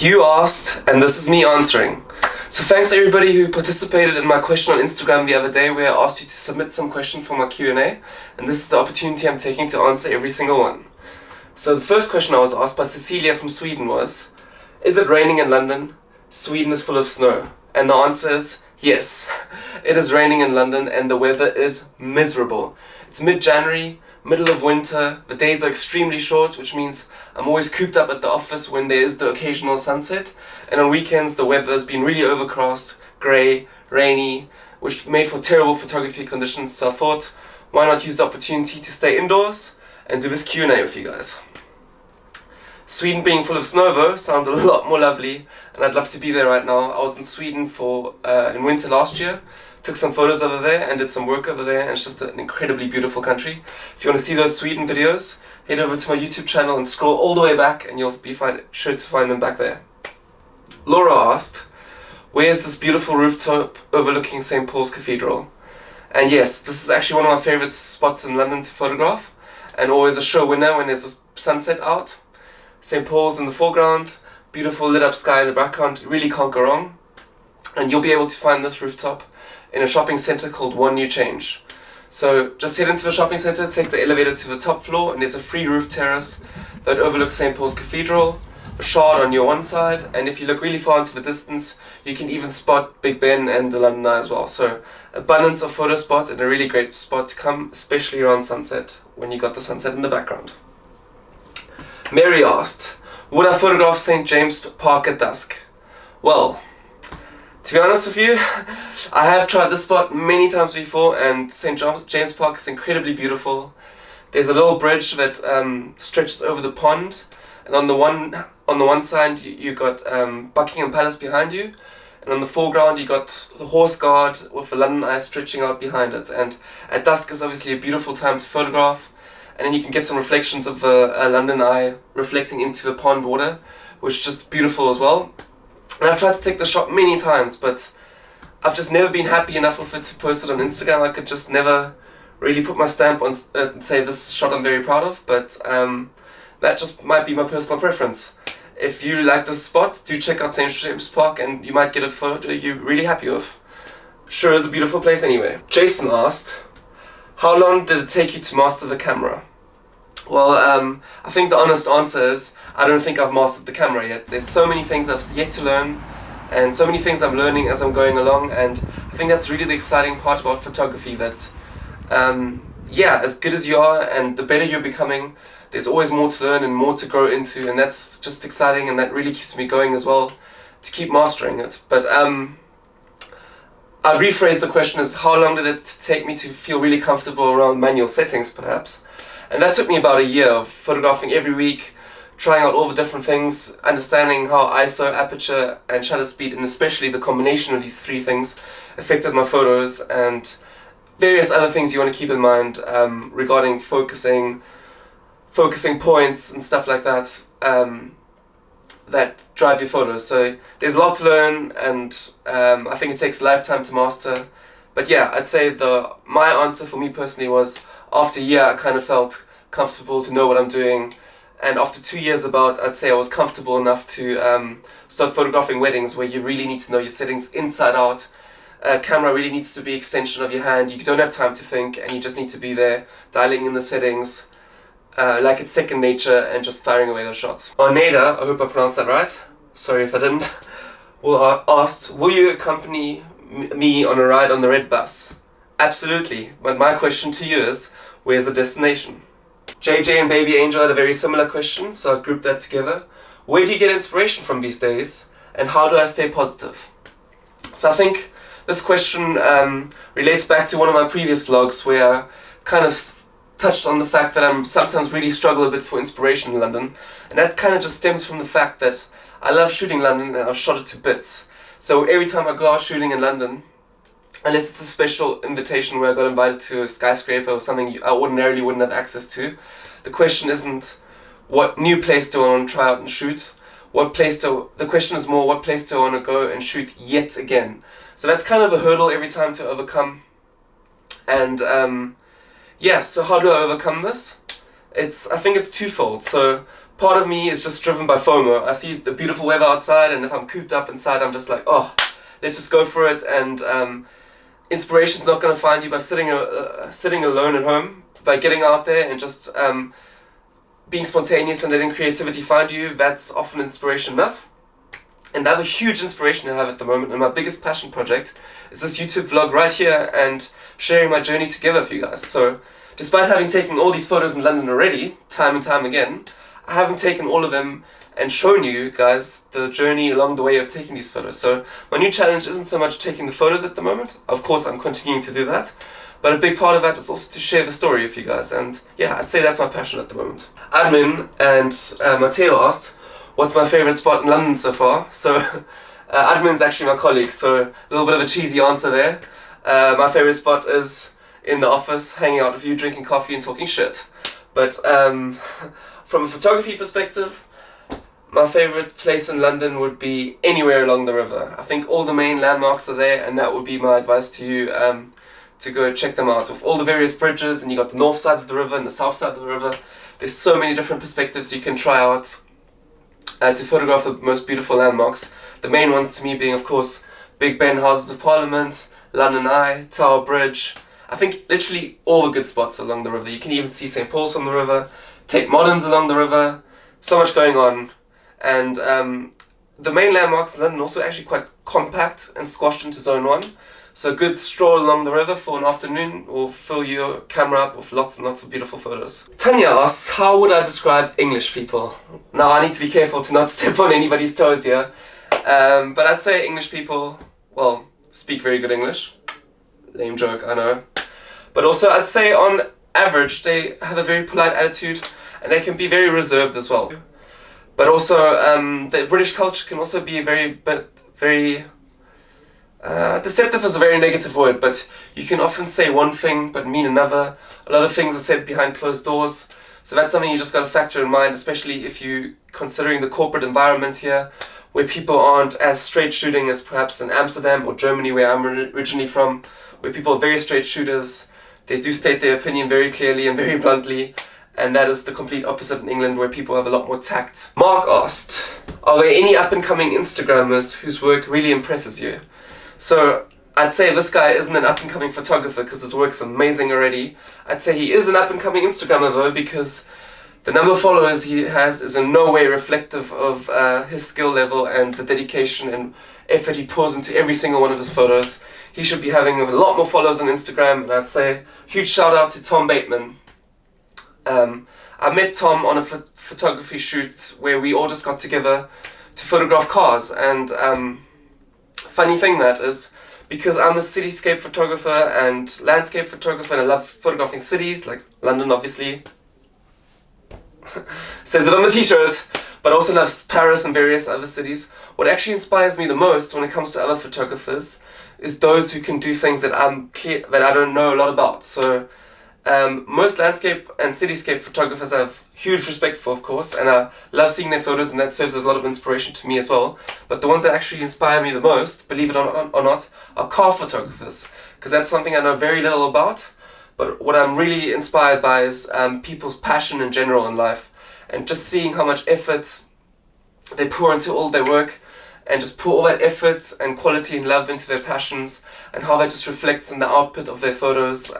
You asked, and this is me answering. So thanks everybody who participated in my question on Instagram the other day where I asked you to submit some questions for my Q&A, and this is the opportunity I'm taking to answer every single one. So the first question I was asked by Cecilia from Sweden was, is it raining in London? Sweden is full of snow. And the answer is yes. It is raining in London and the weather is miserable. It's mid-January, middle of winter, the days are extremely short, which means I'm always cooped up at the office when there is the occasional sunset, and on weekends the weather has been really overcast, grey, rainy, which made for terrible photography conditions, so I thought, why not use the opportunity to stay indoors and do this Q&A with you guys. Sweden being full of snow though sounds a lot more lovely, and I'd love to be there right now. I was in Sweden in winter last year, took some photos over there and did some work over there, and it's just an incredibly beautiful country. If you want to see those Sweden videos, head over to my YouTube channel and scroll all the way back and you'll be sure to find them back there. Laura asked, where is this beautiful rooftop overlooking St. Paul's Cathedral? And yes, this is actually one of my favourite spots in London to photograph, and always a show winner when there's a sunset out. St. Paul's in the foreground, beautiful lit up sky in the background, you really can't go wrong. And you'll be able to find this rooftop in a shopping centre called One New Change. So just head into the shopping centre, take the elevator to the top floor, and there's a free roof terrace that overlooks St. Paul's Cathedral, the Shard on your one side, and if you look really far into the distance, you can even spot Big Ben and the London Eye as well. So abundance of photo spot and a really great spot to come, especially around sunset, when you got the sunset in the background. Mary asked, would I photograph St. James Park at dusk? Well, to be honest with you, I have tried this spot many times before, and St. James Park is incredibly beautiful. There's a little bridge that stretches over the pond, and on the one side you got Buckingham Palace behind you, and on the foreground you got the Horse Guard with the London Eye stretching out behind it. And at dusk is obviously a beautiful time to photograph, and then you can get some reflections of the London Eye reflecting into the pond water, which is just beautiful as well. And I've tried to take the shot many times, but I've just never been happy enough with it to post it on Instagram. I could just never really put my stamp on and say this shot I'm very proud of, but that just might be my personal preference. If you like this spot, do check out St. James Park and you might get a photo you're really happy with. Sure is a beautiful place anyway. Jason asked, how long did it take you to master the camera? Well, I think the honest answer is I don't think I've mastered the camera yet. There's so many things I've yet to learn, and so many things I'm learning as I'm going along, and I think that's really the exciting part about photography, that yeah, as good as you are and the better you're becoming, there's always more to learn and more to grow into, and that's just exciting, and that really keeps me going as well to keep mastering it. But I'd rephrase the question as how long did it take me to feel really comfortable around manual settings perhaps? And that took me about a year of photographing every week, trying out all the different things, understanding how ISO, aperture and shutter speed, and especially the combination of these three things, affected my photos, and various other things you want to keep in mind regarding focusing points and stuff like that, that drive your photos. So there's a lot to learn, and I think it takes a lifetime to master. But yeah, I'd say my answer for me personally was, after a year I kind of felt comfortable to know what I'm doing, and after 2 years I'd say I was comfortable enough to start photographing weddings, where you really need to know your settings inside out. Camera really needs to be an extension of your hand. You don't have time to think, and you just need to be there dialing in the settings like it's second nature and just firing away those shots. Arneda, I hope I pronounced that right, sorry if I didn't, asked, will you accompany me on a ride on the red bus? Absolutely, but my question to you is, where's the destination? JJ and Baby Angel had a very similar question, so I grouped that together. Where do you get inspiration from these days, and how do I stay positive? So I think this question relates back to one of my previous vlogs, where I kind of touched on the fact that I sometimes really struggle a bit for inspiration in London, and that kind of just stems from the fact that I love shooting London and I've shot it to bits. So every time I go out shooting in London, unless it's a special invitation where I got invited to a skyscraper or something I ordinarily wouldn't have access to, the question isn't what new place do I want to try out and shoot, the question is more, what place do I want to go and shoot yet again? So that's kind of a hurdle every time to overcome. And yeah, so how do I overcome this? I think it's twofold. So part of me is just driven by FOMO. I see the beautiful weather outside, and if I'm cooped up inside, I'm just like, oh, let's just go for it. And inspiration's not going to find you by sitting alone at home. By getting out there and just being spontaneous and letting creativity find you, that's often inspiration enough. And the other huge inspiration I have at the moment, and my biggest passion project, is this YouTube vlog right here and sharing my journey together with you guys. So, despite having taken all these photos in London already, time and time again, I haven't taken all of them and shown you guys the journey along the way of taking these photos. So, my new challenge isn't so much taking the photos at the moment. Of course, I'm continuing to do that. But a big part of that is also to share the story with you guys. And yeah, I'd say that's my passion at the moment. Admin and Matteo asked, what's my favourite spot in London so far? So, Admin's actually my colleague, so a little bit of a cheesy answer there. My favourite spot is in the office, hanging out with you, drinking coffee and talking shit. But from a photography perspective, my favourite place in London would be anywhere along the river. I think all the main landmarks are there, and that would be my advice to you, to go check them out. With all the various bridges, and you got the north side of the river and the south side of the river, there's so many different perspectives you can try out to photograph the most beautiful landmarks. The main ones to me being, of course, Big Ben, Houses of Parliament, London Eye, Tower Bridge. I think literally all the good spots along the river. You can even see St. Paul's from the river, Tate Moderns along the river. So much going on. And the main landmarks in London also actually quite compact and squashed into Zone 1. So a good stroll along the river for an afternoon will fill your camera up with lots and lots of beautiful photos. Tanya asks, how would I describe English people? Now I need to be careful to not step on anybody's toes here. But I'd say English people, well, speak very good English. Lame joke, I know. But also I'd say on average they have a very polite attitude and they can be very reserved as well. But also the British culture can also be very deceptive is a very negative word, but you can often say one thing but mean another. A lot of things are said behind closed doors. So that's something you just got to factor in mind, especially if you're considering the corporate environment here, where people aren't as straight shooting as perhaps in Amsterdam or Germany, where I'm originally from, where people are very straight shooters. They do state their opinion very clearly and very bluntly, and that is the complete opposite in England, where people have a lot more tact. Mark asked, are there any up-and-coming Instagrammers whose work really impresses you? So I'd say this guy isn't an up-and-coming photographer because his work's amazing already. I'd say he is an up-and-coming Instagrammer though, because the number of followers he has is in no way reflective of his skill level and the dedication and effort he pours into every single one of his photos. He should be having a lot more followers on Instagram, and I'd say huge shout out to Tom Bateman. I met Tom on a photography shoot where we all just got together to photograph cars, and funny thing that is, because I'm a cityscape photographer and landscape photographer and I love photographing cities, like London obviously, says it on the t-shirt, but also loves Paris and various other cities. What actually inspires me the most when it comes to other photographers is those who can do things that I don't know a lot about. So most landscape and cityscape photographers I have huge respect for, of course, and I love seeing their photos, and that serves as a lot of inspiration to me as well. But the ones that actually inspire me the most, believe it or not, are car photographers, because that's something I know very little about. But what I'm really inspired by is people's passion in general in life, and just seeing how much effort they pour into all their work, and just pour all that effort and quality and love into their passions, and how that just reflects in the output of their photos.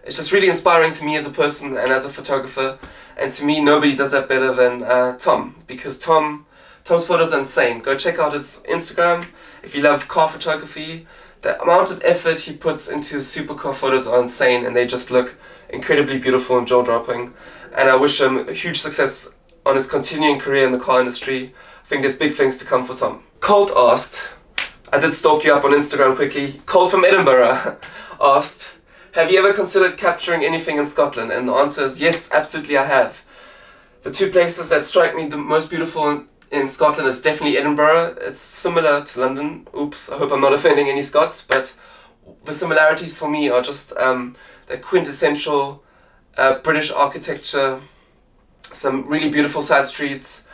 It's just really inspiring to me as a person and as a photographer, and to me nobody does that better than Tom, because Tom's photos are insane. Go check out his Instagram if you love car photography. The amount of effort he puts into his supercar photos are insane, and they just look incredibly beautiful and jaw-dropping, and I wish him huge success on his continuing career in the car industry. I think there's big things to come for Tom. Colt asked, I did stalk you up on Instagram quickly, Colt from Edinburgh asked, have you ever considered capturing anything in Scotland? And the answer is yes, absolutely I have. The two places that strike me the most beautiful in Scotland is definitely Edinburgh. It's similar to London. Oops, I hope I'm not offending any Scots, but the similarities for me are just the quintessential British architecture, some really beautiful side streets,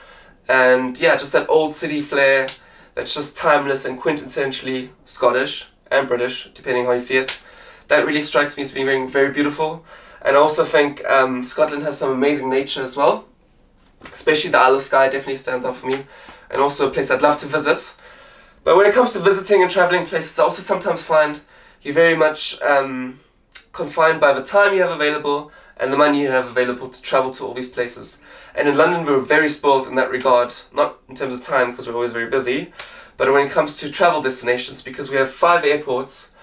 and yeah, just that old city flair that's just timeless and quintessentially Scottish and British, depending how you see it. That really strikes me as being very, very beautiful. And I also think Scotland has some amazing nature as well. Especially the Isle of Skye definitely stands out for me, and also a place I'd love to visit. But when it comes to visiting and travelling places, I also sometimes find you're very much confined by the time you have available and the money you have available to travel to all these places. And in London we're very spoiled in that regard, not in terms of time because we're always very busy, but when it comes to travel destinations, because we have 5 airports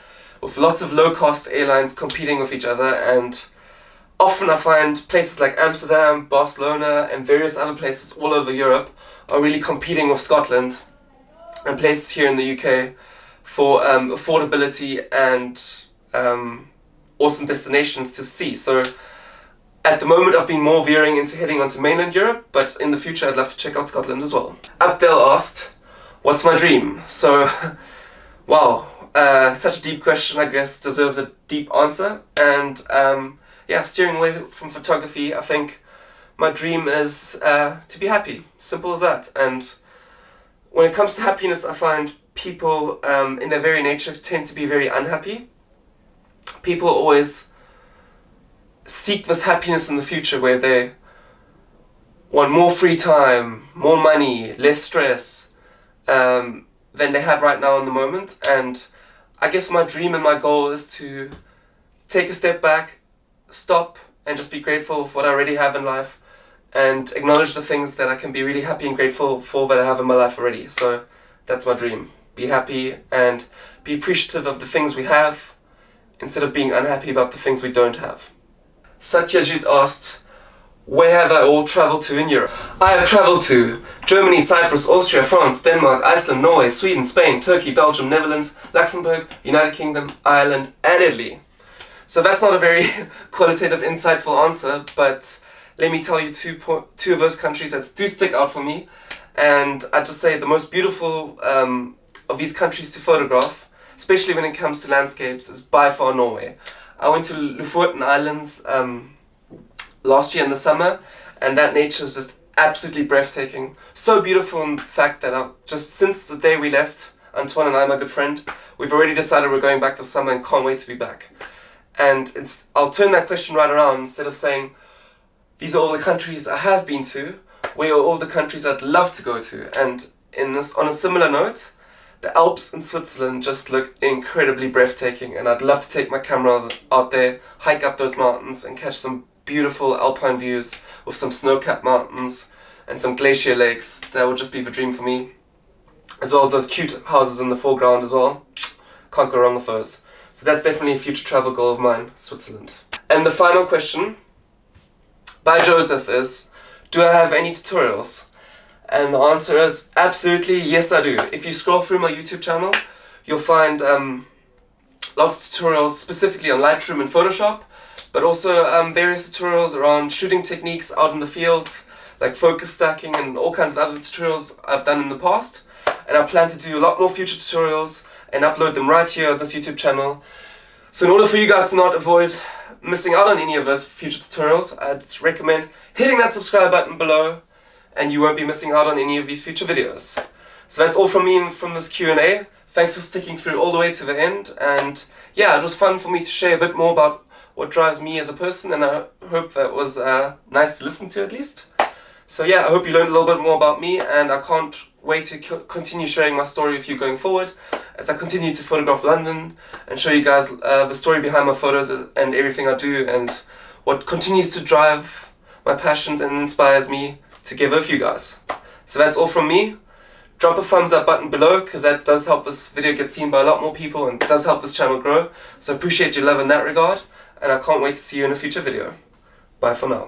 with lots of low-cost airlines competing with each other, and often I find places like Amsterdam, Barcelona and various other places all over Europe are really competing with Scotland and places here in the UK for affordability and awesome destinations to see. So at the moment I've been more veering into heading onto mainland Europe, but in the future I'd love to check out Scotland as well. Abdel asked, what's my dream? So, wow, such a deep question, I guess deserves a deep answer. And yeah, steering away from photography, I think my dream is to be happy, simple as that. And when it comes to happiness, I find people in their very nature tend to be very unhappy. People always seek this happiness in the future where they want more free time, more money, less stress than they have right now in the moment. And I guess my dream and my goal is to take a step back, stop and just be grateful for what I already have in life and acknowledge the things that I can be really happy and grateful for that I have in my life already. So that's my dream. Be happy and be appreciative of the things we have instead of being unhappy about the things we don't have. Satyajit asked, where have I all travelled to in Europe? I have travelled to Germany, Cyprus, Austria, France, Denmark, Iceland, Norway, Sweden, Spain, Turkey, Belgium, Netherlands, Luxembourg, United Kingdom, Ireland and Italy. So that's not a very qualitative, insightful answer, but let me tell you two of those countries that do stick out for me. And I'd just say the most beautiful of these countries to photograph, especially when it comes to landscapes, is by far Norway. I went to Lofoten Islands last year in the summer, and that nature is just absolutely breathtaking. So beautiful in fact that I've just since the day we left, Antoine and I, my good friend, we've already decided we're going back this summer and can't wait to be back. And I'll turn that question right around. Instead of saying, these are all the countries I have been to, where are all the countries I'd love to go to? And on a similar note, the Alps in Switzerland just look incredibly breathtaking, and I'd love to take my camera out there, hike up those mountains and catch some beautiful alpine views with some snow-capped mountains and some glacier lakes. That would just be the dream for me. As well as those cute houses in the foreground as well. Can't go wrong with those. So that's definitely a future travel goal of mine, Switzerland. And the final question by Joseph is, do I have any tutorials? And the answer is absolutely yes, I do. If you scroll through my YouTube channel, you'll find lots of tutorials specifically on Lightroom and Photoshop, but also various tutorials around shooting techniques out in the field, like focus stacking and all kinds of other tutorials I've done in the past. And I plan to do a lot more future tutorials and upload them right here on this YouTube channel. So in order for you guys to not avoid missing out on any of those future tutorials, I'd recommend hitting that subscribe button below, and you won't be missing out on any of these future videos. So that's all from me from this Q&A. Thanks for sticking through all the way to the end, and yeah, it was fun for me to share a bit more about what drives me as a person, and I hope that was nice to listen to at least. So yeah, I hope you learned a little bit more about me, and I can't wait to continue sharing my story with you going forward as I continue to photograph London and show you guys the story behind my photos and everything I do, and what continues to drive my passions and inspires me to give with you guys. So that's all from me. Drop a thumbs up button below, because that does help this video get seen by a lot more people and does help this channel grow. So I appreciate your love in that regard, and I can't wait to see you in a future video. Bye for now.